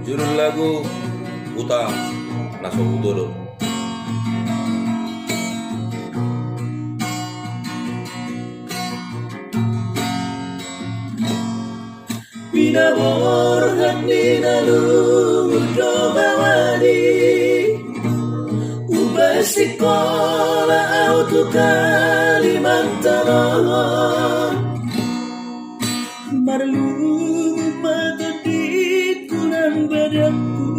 Judul lagu Utang Naso Budodo. Pinabor hati nalu bawadi ubah sekolah auto Kalimantan marlu matadit kunan badaku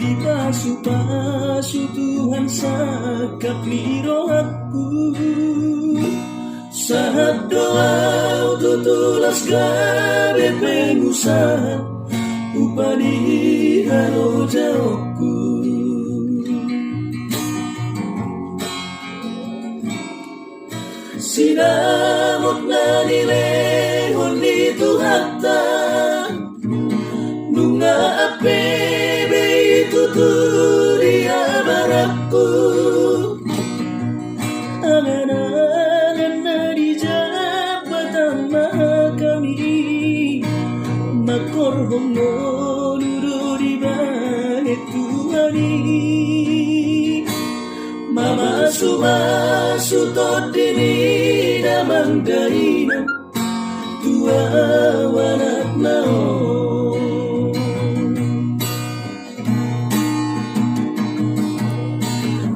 di pasu-pasu Tuhan sakap liro aku saat doa tutulas gabe pengusaha upadi halo jauhku sinamot na nilehon dito hata nunga apebe ituturi amarapku angan-angan na di jabatan kami makorhong noludo di balik Tuhani mama sumasu todini damang darina tua wanak nao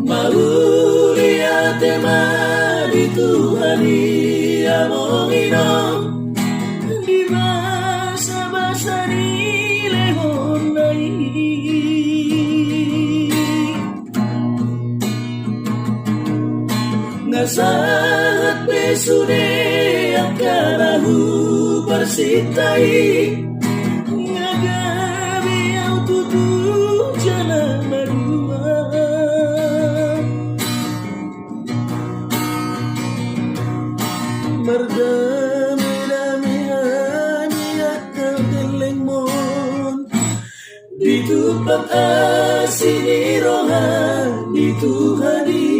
mauli atema di Tuhani among inom di basa-basa ni lehon nai ngasahat besude akarahu persitai ngagabi au tutu jalan madua merdamai-damai akal geleng mon ditupak asini rohan di Tuhani